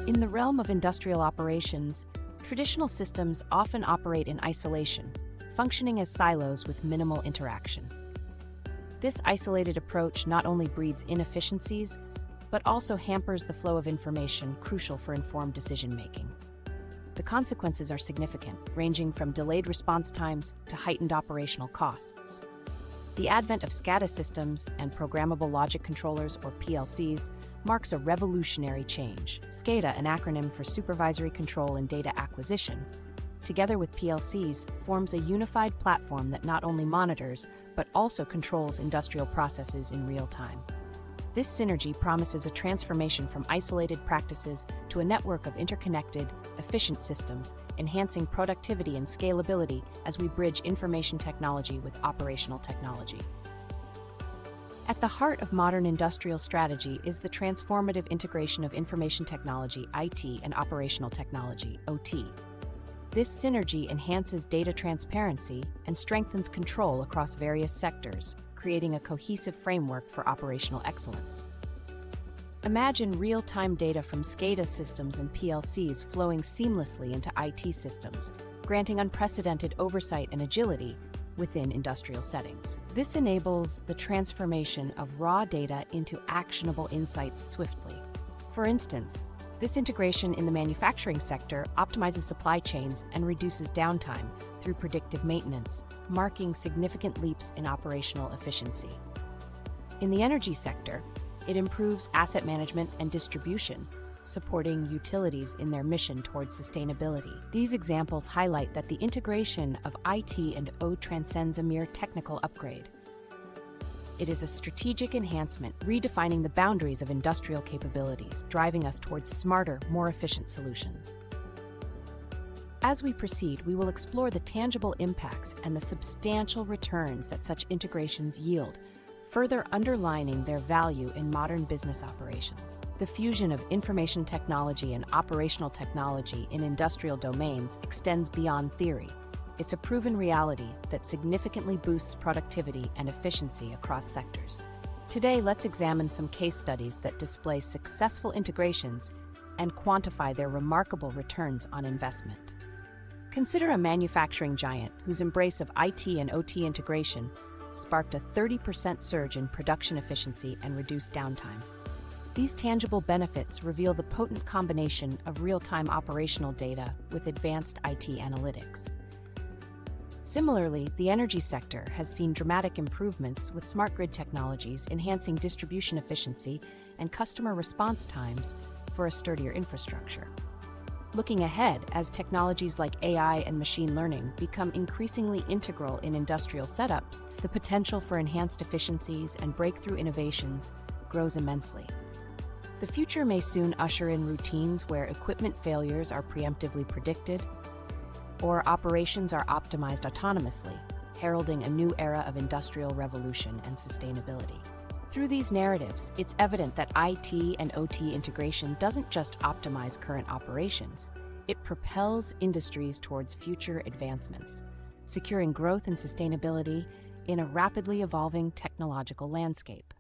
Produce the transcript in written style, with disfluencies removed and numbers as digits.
In the realm of industrial operations, traditional systems often operate in isolation, functioning as silos with minimal interaction. This isolated approach not only breeds inefficiencies, but also hampers the flow of information crucial for informed decision-making. The consequences are significant, ranging from delayed response times to heightened operational costs. The advent of SCADA systems and programmable logic controllers, or PLCs, marks a revolutionary change. SCADA, an acronym for Supervisory Control and Data Acquisition, together with PLCs, forms a unified platform that not only monitors, but also controls industrial processes in real time. This synergy promises a transformation from isolated practices to a network of interconnected, efficient systems, enhancing productivity and scalability as we bridge information technology with operational technology. At the heart of modern industrial strategy is the transformative integration of information technology, IT, and operational technology, OT. This synergy enhances data transparency and strengthens control across various sectors, creating a cohesive framework for operational excellence. Imagine real-time data from SCADA systems and PLCs flowing seamlessly into IT systems, granting unprecedented oversight and agility within industrial settings. This enables the transformation of raw data into actionable insights swiftly. For instance, this integration in the manufacturing sector optimizes supply chains and reduces downtime through predictive maintenance, marking significant leaps in operational efficiency. In the energy sector, it improves asset management and distribution, supporting utilities in their mission towards sustainability. These examples highlight that the integration of IT and OT transcends a mere technical upgrade. It is a strategic enhancement, redefining the boundaries of industrial capabilities, driving us towards smarter, more efficient solutions. As we proceed, we will explore the tangible impacts and the substantial returns that such integrations yield, further underlining their value in modern business operations. The fusion of information technology and operational technology in industrial domains extends beyond theory. It's a proven reality that significantly boosts productivity and efficiency across sectors. Today, let's examine some case studies that display successful integrations and quantify their remarkable returns on investment. Consider a manufacturing giant whose embrace of IT and OT integration sparked a 30% surge in production efficiency and reduced downtime. These tangible benefits reveal the potent combination of real-time operational data with advanced IT analytics. Similarly, the energy sector has seen dramatic improvements with smart grid technologies enhancing distribution efficiency and customer response times for a sturdier infrastructure. Looking ahead, as technologies like AI and machine learning become increasingly integral in industrial setups, the potential for enhanced efficiencies and breakthrough innovations grows immensely. The future may soon usher in routines where equipment failures are preemptively predicted, or operations are optimized autonomously, heralding a new era of industrial revolution and sustainability. Through these narratives, it's evident that IT and OT integration doesn't just optimize current operations, it propels industries towards future advancements, securing growth and sustainability in a rapidly evolving technological landscape.